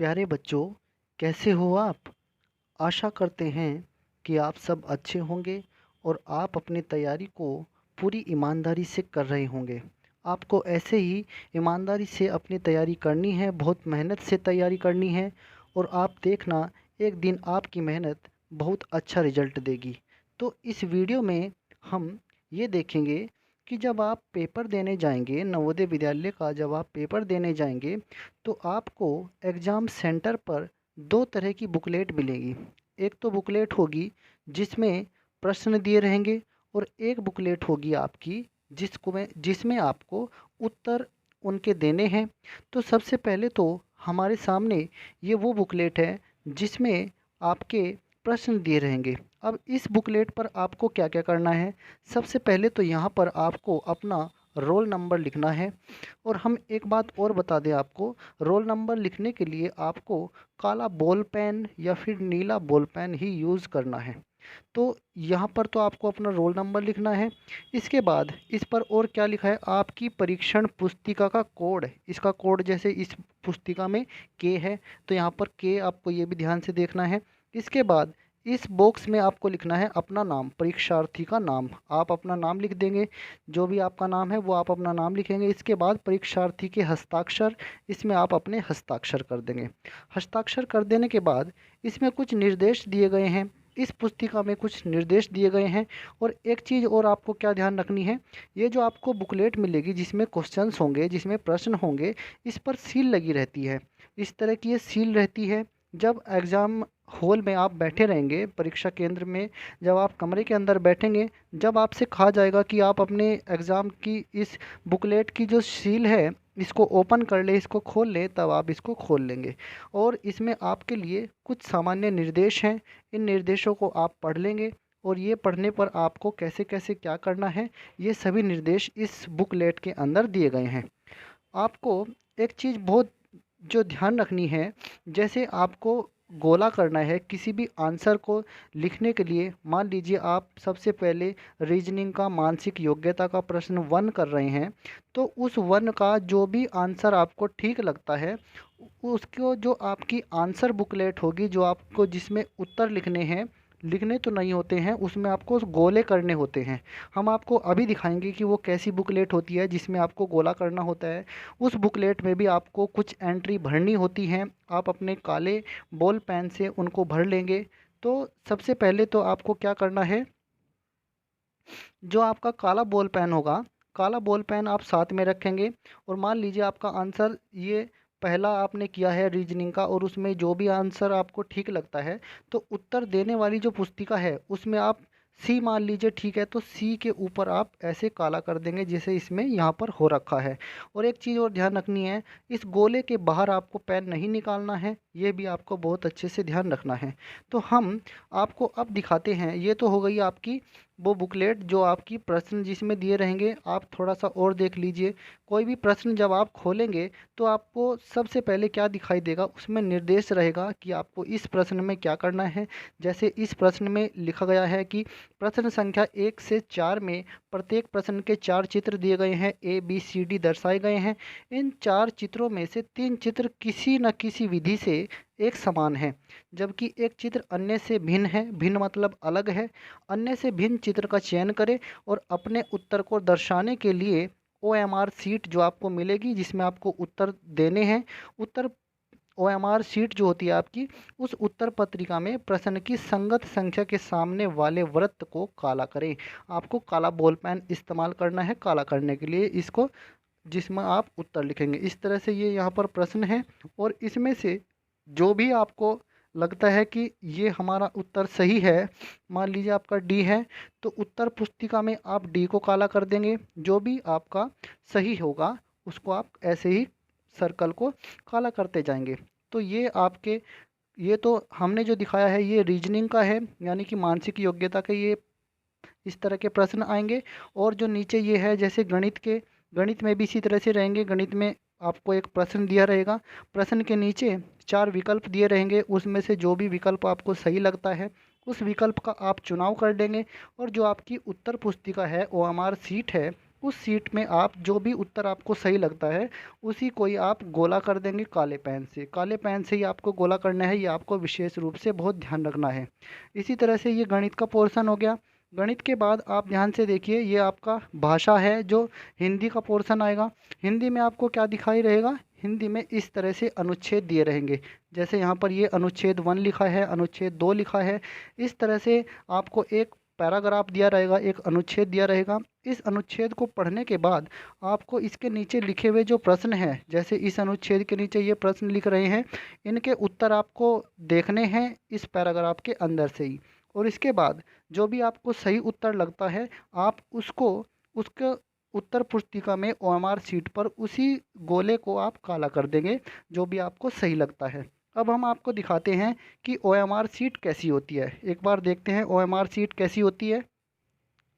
प्यारे बच्चों, कैसे हो आप? आशा करते हैं कि आप सब अच्छे होंगे और आप अपनी तैयारी को पूरी ईमानदारी से कर रहे होंगे। आपको ऐसे ही ईमानदारी से अपनी तैयारी करनी है, बहुत मेहनत से तैयारी करनी है और आप देखना एक दिन आपकी मेहनत बहुत अच्छा रिजल्ट देगी। तो इस वीडियो में हम ये देखेंगे कि जब आप पेपर देने जाएंगे, नवोदय विद्यालय का जब आप पेपर देने जाएंगे तो आपको एग्ज़ाम सेंटर पर दो तरह की बुकलेट मिलेगी। एक तो बुकलेट होगी जिसमें प्रश्न दिए रहेंगे और एक बुकलेट होगी आपकी जिसमें आपको उत्तर उनके देने हैं। तो सबसे पहले तो हमारे सामने ये वो बुकलेट है जिसमें आपके प्रश्न दिए रहेंगे। अब इस बुकलेट पर आपको क्या क्या करना है? सबसे पहले तो यहाँ पर आपको अपना रोल नंबर लिखना है। और हम एक बात और बता दें आपको, रोल नंबर लिखने के लिए आपको काला बॉल पेन या फिर नीला बॉल पेन ही यूज़ करना है। तो यहाँ पर तो आपको अपना रोल नंबर लिखना है। इसके बाद इस पर और क्या लिखा है, आपकी परीक्षण पुस्तिका का कोड है। इसका कोड जैसे इस पुस्तिका में के है तो यहाँ पर के आपको ये भी ध्यान से देखना है। इसके बाद इस बॉक्स में आपको लिखना है अपना नाम, परीक्षार्थी का नाम। आप अपना नाम लिख देंगे, जो भी आपका नाम है वो आप अपना नाम लिखेंगे। इसके बाद परीक्षार्थी के हस्ताक्षर, इसमें आप अपने हस्ताक्षर कर देंगे। हस्ताक्षर कर देने के बाद इसमें कुछ निर्देश दिए गए हैं, इस पुस्तिका में कुछ निर्देश दिए गए हैं। और एक चीज़ और आपको क्या ध्यान रखनी है, ये जो आपको बुकलेट मिलेगी जिसमें क्वेश्चंस होंगे, जिसमें प्रश्न होंगे, इस पर सील लगी रहती है। इस तरह की ये सील रहती है। जब एग्ज़ाम हॉल में आप बैठे रहेंगे, परीक्षा केंद्र में जब आप कमरे के अंदर बैठेंगे, जब आपसे कहा जाएगा कि आप अपने एग्ज़ाम की इस बुकलेट की जो सील है इसको ओपन कर ले, इसको खोल लें, तब आप इसको खोल लेंगे। और इसमें आपके लिए कुछ सामान्य निर्देश हैं, इन निर्देशों को आप पढ़ लेंगे और ये पढ़ने पर आपको कैसे कैसे क्या करना है ये सभी निर्देश इस बुकलेट के अंदर दिए गए हैं। आपको एक चीज़ बहुत जो ध्यान रखनी है, जैसे आपको गोला करना है किसी भी आंसर को लिखने के लिए। मान लीजिए आप सबसे पहले रीजनिंग का मानसिक योग्यता का प्रश्न 1 कर रहे हैं, तो उस 1 का जो भी आंसर आपको ठीक लगता है उसको जो आपकी आंसर बुकलेट होगी, जो आपको जिसमें उत्तर लिखने हैं, लिखने तो नहीं होते हैं, उसमें आपको गोले करने होते हैं। हम आपको अभी दिखाएंगे कि वो कैसी बुकलेट होती है जिसमें आपको गोला करना होता है। उस बुकलेट में भी आपको कुछ एंट्री भरनी होती हैं, आप अपने काले बॉल पेन से उनको भर लेंगे। तो सबसे पहले तो आपको क्या करना है, जो आपका काला बॉल पेन होगा, काला बॉल पेन आप साथ में रखेंगे। और मान लीजिए आपका आंसर ये पहला आपने किया है रीजनिंग का, और उसमें जो भी आंसर आपको ठीक लगता है तो उत्तर देने वाली जो पुस्तिका है उसमें आप सी मान लीजिए, ठीक है, तो सी के ऊपर आप ऐसे काला कर देंगे जैसे इसमें यहाँ पर हो रखा है। और एक चीज़ और ध्यान रखनी है, इस गोले के बाहर आपको पेन नहीं निकालना है, ये भी आपको बहुत अच्छे से ध्यान रखना है। तो हम आपको अब दिखाते हैं, ये तो हो गई आपकी वो बुकलेट जो आपकी प्रश्न जिसमें दिए रहेंगे। आप थोड़ा सा और देख लीजिए, कोई भी प्रश्न जब आप खोलेंगे तो आपको सबसे पहले क्या दिखाई देगा, उसमें निर्देश रहेगा कि आपको इस प्रश्न में क्या करना है। जैसे इस प्रश्न में लिखा गया है कि प्रश्न संख्या 1 से 4 में प्रत्येक प्रश्न के 4 चित्र दिए गए हैं, ए बी सी डी दर्शाए गए हैं। इन 4 चित्रों में से 3 चित्र किसी न किसी विधि से एक समान है, जबकि एक चित्र अन्य से भिन्न है। भिन्न मतलब अलग है। अन्य से भिन्न चित्र का चयन करें और अपने उत्तर को दर्शाने के लिए OMR शीट जो आपको मिलेगी जिसमें आपको उत्तर देने हैं, उत्तर OMR शीट जो होती है आपकी, उस उत्तर पत्रिका में प्रश्न की संगत संख्या के सामने वाले वृत्त को काला करें। आपको काला बॉल पेन इस्तेमाल करना है काला करने के लिए इसको, जिसमें आप उत्तर लिखेंगे। इस तरह से ये यहाँ पर प्रश्न है और इसमें से जो भी आपको लगता है कि ये हमारा उत्तर सही है, मान लीजिए आपका डी है, तो उत्तर पुस्तिका में आप डी को काला कर देंगे। जो भी आपका सही होगा उसको आप ऐसे ही सर्कल को काला करते जाएंगे। तो ये आपके, ये तो हमने जो दिखाया है ये रीजनिंग का है, यानी कि मानसिक योग्यता के ये इस तरह के प्रश्न आएंगे। और जो नीचे ये है जैसे गणित के, गणित में भी इसी तरह से रहेंगे। गणित में आपको एक प्रश्न दिया रहेगा, प्रश्न के नीचे 4 विकल्प दिए रहेंगे, उसमें से जो भी विकल्प आपको सही लगता है उस विकल्प का आप चुनाव कर देंगे। और जो आपकी उत्तर पुस्तिका है OMR शीट है उस शीट में आप जो भी उत्तर आपको सही लगता है उसी को ही आप गोला कर देंगे काले पेन से। काले पेन से ही आपको गोला करना है, ये आपको विशेष रूप से बहुत ध्यान रखना है। इसी तरह से ये गणित का पोर्शन हो गया। गणित के बाद आप ध्यान से देखिए, ये आपका भाषा है जो हिंदी का पोर्शन आएगा। हिंदी में आपको क्या दिखाई रहेगा, हिंदी में इस तरह से अनुच्छेद दिए रहेंगे। जैसे यहाँ पर ये अनुच्छेद 1 लिखा है, अनुच्छेद 2 लिखा है। इस तरह से आपको एक पैराग्राफ दिया रहेगा, एक अनुच्छेद दिया रहेगा। इस अनुच्छेद को पढ़ने के बाद आपको इसके नीचे लिखे हुए जो प्रश्न हैं, जैसे इस अनुच्छेद के नीचे ये प्रश्न लिख रहे हैं, इनके उत्तर आपको देखने हैं इस पैराग्राफ के अंदर से ही। और इसके बाद जो भी आपको सही उत्तर लगता है आप उसको उसके उत्तर पुस्तिका में ओएमआर शीट पर उसी गोले को आप काला कर देंगे जो भी आपको सही लगता है। अब हम आपको दिखाते हैं कि ओएमआर शीट कैसी होती है। एक बार देखते हैं ओएमआर शीट कैसी होती है।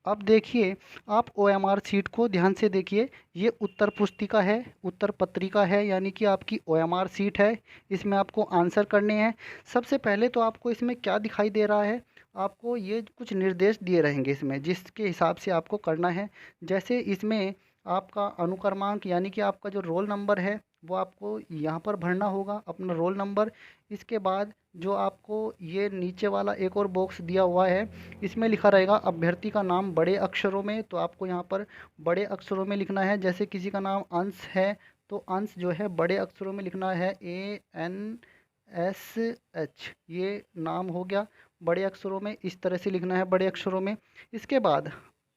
अब देखिए, आप ओएमआर शीट को ध्यान से देखिए। ये उत्तर पुस्तिका है, उत्तर पत्रिका है, यानी कि आपकी ओएमआर शीट है। इसमें आपको आंसर करने हैं। सबसे पहले तो आपको इसमें क्या दिखाई दे रहा है, आपको ये कुछ निर्देश दिए रहेंगे इसमें, जिसके हिसाब से आपको करना है। जैसे इसमें आपका अनुक्रमांक यानी कि आपका जो रोल नंबर है वो आपको यहाँ पर भरना होगा, अपना रोल नंबर। इसके बाद जो आपको ये नीचे वाला एक और बॉक्स दिया हुआ है, इसमें लिखा रहेगा अभ्यर्थी का नाम बड़े अक्षरों में, तो आपको यहाँ पर बड़े अक्षरों में लिखना है। जैसे किसी का नाम अंश है तो अंश जो है बड़े अक्षरों में लिखना है, ANSH, ये नाम हो गया बड़े अक्षरों में, इस तरह से लिखना है बड़े अक्षरों में। इसके बाद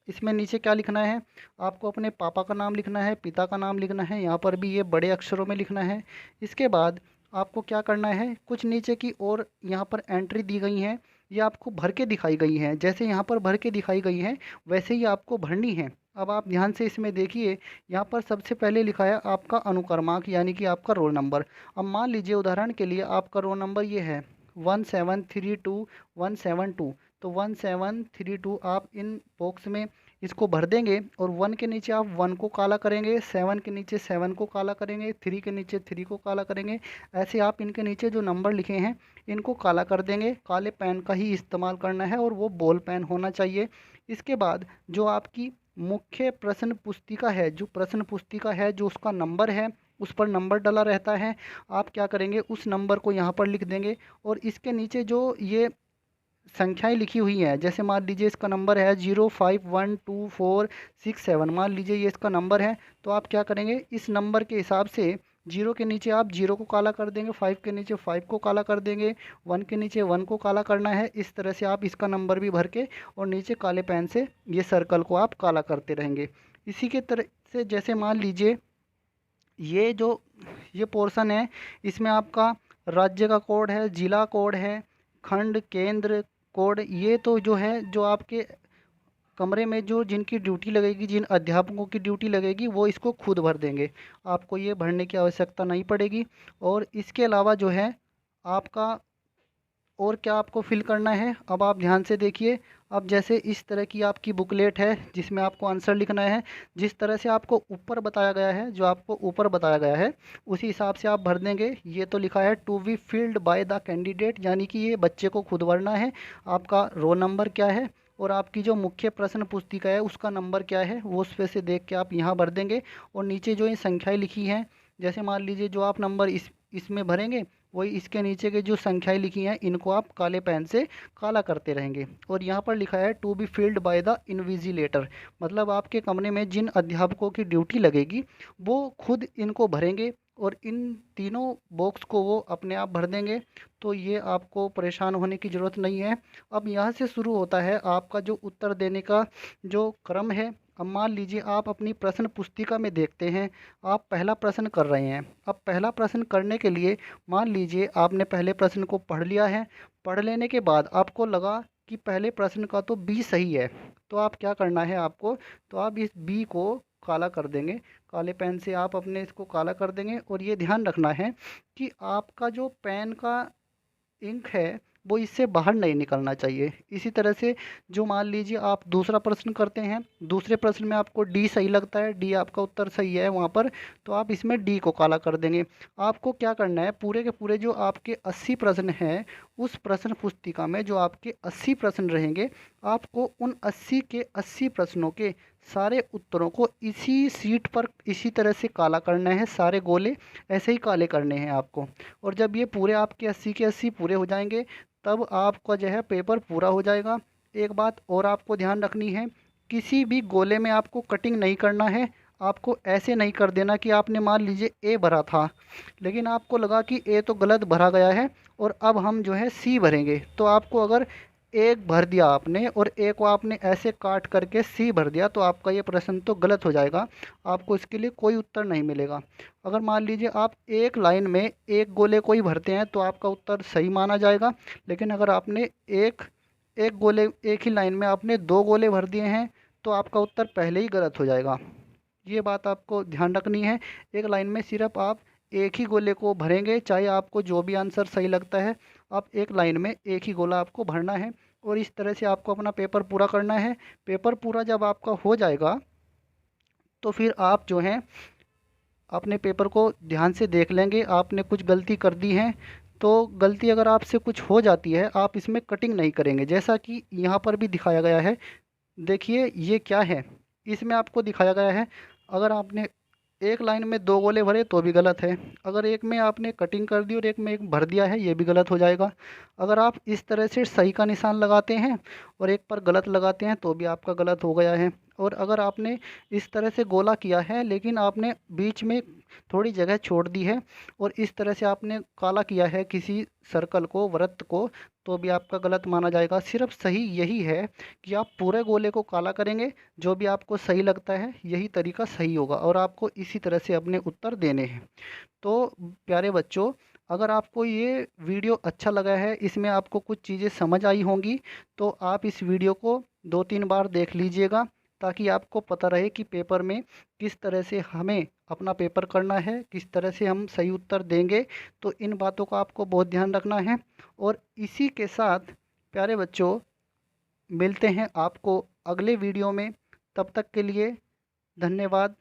इसमें नीचे क्या लिखना है, आपको अपने पापा का नाम लिखना है, पिता का नाम लिखना है, यहाँ पर भी ये बड़े अक्षरों में लिखना है। इसके बाद आपको क्या करना है, कुछ नीचे की और यहाँ पर एंट्री दी गई हैं, ये आपको भर के दिखाई गई हैं। जैसे यहाँ पर भर के दिखाई गई हैं वैसे ही आपको भरनी है। अब आप ध्यान से इसमें देखिए, यहाँ पर सबसे पहले लिखा है आपका अनुक्रमांक यानी कि आपका रोल नंबर। अब मान लीजिए उदाहरण के लिए आपका रोल नंबर ये है 1732172, तो 1732 आप इन बॉक्स में इसको भर देंगे और 1 के नीचे आप 1 को काला करेंगे, 7 के नीचे 7 को काला करेंगे, 3 के नीचे 3 को काला करेंगे। ऐसे आप इनके नीचे जो नंबर लिखे हैं इनको काला कर देंगे। काले पेन का ही इस्तेमाल करना है और वो बॉल पेन होना चाहिए। इसके बाद जो आपकी मुख्य प्रश्न पुस्तिका है, जो प्रश्न पुस्तिका है जो उसका नंबर है उस पर नंबर डला रहता है, आप क्या करेंगे उस नंबर को यहाँ पर लिख देंगे। और इसके नीचे जो ये संख्याएं लिखी हुई हैं, जैसे मान लीजिए इसका नंबर है 051247, मान लीजिए ये इसका नंबर है, तो आप क्या करेंगे इस नंबर के हिसाब से 0 के नीचे आप 0 को काला कर देंगे, 5 के नीचे 5 को काला कर देंगे, 1 के नीचे 1 को काला करना है। इस तरह से आप इसका नंबर भी भर के और नीचे काले पेन से ये सर्कल को आप काला करते रहेंगे। इसी के तरह से जैसे मान लीजिए ये जो ये पोर्शन है, इसमें आपका राज्य का कोड है, जिला कोड है, खंड केंद्र कोड, ये तो जो है जो आपके कमरे में जो जिनकी ड्यूटी लगेगी, जिन अध्यापकों की ड्यूटी लगेगी वो इसको खुद भर देंगे, आपको ये भरने की आवश्यकता नहीं पड़ेगी। और इसके अलावा जो है आपका और क्या आपको फिल करना है, अब आप ध्यान से देखिए। अब जैसे इस तरह की आपकी बुकलेट है जिसमें आपको आंसर लिखना है, जिस तरह से आपको ऊपर बताया गया है, जो आपको ऊपर बताया गया है उसी हिसाब से आप भर देंगे। ये तो लिखा है to be filled by the candidate, यानी कि ये बच्चे को खुद भरना है। आपका रोल नंबर क्या है और आपकी जो मुख्य प्रश्न पुस्तिका है उसका नंबर क्या है वो उस पे से देख के आप यहाँ भर देंगे। और नीचे जो ये संख्याएँ लिखी हैं, जैसे मान लीजिए जो आप नंबर इसमें भरेंगे वही इसके नीचे के जो संख्याएं लिखी हैं इनको आप काले पेन से काला करते रहेंगे। और यहाँ पर लिखा है to be filled by the invigilator, मतलब आपके कमरे में जिन अध्यापकों की ड्यूटी लगेगी वो खुद इनको भरेंगे और इन तीनों बॉक्स को वो अपने आप भर देंगे। तो ये आपको परेशान होने की ज़रूरत नहीं है। अब यहाँ से शुरू होता है आपका जो उत्तर देने का जो क्रम है। अब मान लीजिए आप अपनी प्रश्न पुस्तिका में देखते हैं, आप पहला प्रश्न कर रहे हैं। अब पहला प्रश्न करने के लिए मान लीजिए आपने पहले प्रश्न को पढ़ लिया है। पढ़ लेने के बाद आपको लगा कि पहले प्रश्न का तो बी सही है, तो आप क्या करना है आपको, तो आप इस बी को काला कर देंगे, काले पेन से आप अपने इसको काला कर देंगे। और ये ध्यान रखना है कि आपका जो पेन का इंक है वो इससे बाहर नहीं निकलना चाहिए। इसी तरह से जो मान लीजिए आप दूसरा प्रश्न करते हैं, दूसरे प्रश्न में आपको डी सही लगता है, डी आपका उत्तर सही है वहाँ पर, तो आप इसमें डी को काला कर देंगे। आपको क्या करना है, पूरे के पूरे जो आपके 80 प्रश्न हैं उस प्रश्न पुस्तिका में जो आपके 80 प्रश्न रहेंगे, आपको उन 80 के 80 प्रश्नों के सारे उत्तरों को इसी शीट पर इसी तरह से काला करना है, सारे गोले ऐसे ही काले करने हैं आपको। और जब ये पूरे आपके 80 के 80 पूरे हो जाएंगे तब आपका जो है पेपर पूरा हो जाएगा। एक बात और आपको ध्यान रखनी है, किसी भी गोले में आपको कटिंग नहीं करना है। आपको ऐसे नहीं कर देना कि आपने मान लीजिए ए भरा था लेकिन आपको लगा कि ए तो गलत भरा गया है और अब हम जो है सी भरेंगे, तो आपको अगर एक भर दिया आपने और एक को आपने ऐसे काट करके सी भर दिया तो आपका ये प्रश्न तो गलत हो जाएगा, आपको इसके लिए कोई उत्तर नहीं मिलेगा। अगर मान लीजिए आप एक लाइन में एक गोले को ही भरते हैं तो आपका उत्तर सही माना जाएगा, लेकिन अगर आपने एक एक गोले एक ही लाइन में आपने दो गोले भर दिए हैं तो आपका उत्तर पहले ही गलत हो जाएगा। ये बात आपको ध्यान रखनी है। एक लाइन में सिर्फ आप एक ही गोले को भरेंगे, चाहे आपको जो भी आंसर सही लगता है, आप एक लाइन में एक ही गोला आपको भरना है और इस तरह से आपको अपना पेपर पूरा करना है। पेपर पूरा जब आपका हो जाएगा तो फिर आप जो हैं अपने पेपर को ध्यान से देख लेंगे। आपने कुछ गलती कर दी है तो गलती अगर आपसे कुछ हो जाती है आप इसमें कटिंग नहीं करेंगे, जैसा कि यहाँ पर भी दिखाया गया है। देखिए ये क्या है, इसमें आपको दिखाया गया है अगर आपने एक लाइन में दो गोले भरे तो भी गलत है, अगर एक में आपने कटिंग कर दी और एक में एक भर दिया है ये भी गलत हो जाएगा। अगर आप इस तरह से सही का निशान लगाते हैं और एक पर गलत लगाते हैं तो भी आपका गलत हो गया है। और अगर आपने इस तरह से गोला किया है लेकिन आपने बीच में थोड़ी जगह छोड़ दी है और इस तरह से आपने काला किया है किसी सर्कल को, वृत्त को, तो भी आपका गलत माना जाएगा। सिर्फ सही यही है कि आप पूरे गोले को काला करेंगे, जो भी आपको सही लगता है यही तरीका सही होगा और आपको इसी तरह से अपने उत्तर देने हैं। तो प्यारे बच्चों, अगर आपको ये वीडियो अच्छा लगा है, इसमें आपको कुछ चीज़ें समझ आई होंगी, तो आप इस वीडियो को 2-3 बार देख लीजिएगा ताकि आपको पता रहे कि पेपर में किस तरह से हमें अपना पेपर करना है, किस तरह से हम सही उत्तर देंगे। तो इन बातों का आपको बहुत ध्यान रखना है। और इसी के साथ प्यारे बच्चों मिलते हैं आपको अगले वीडियो में, तब तक के लिए धन्यवाद।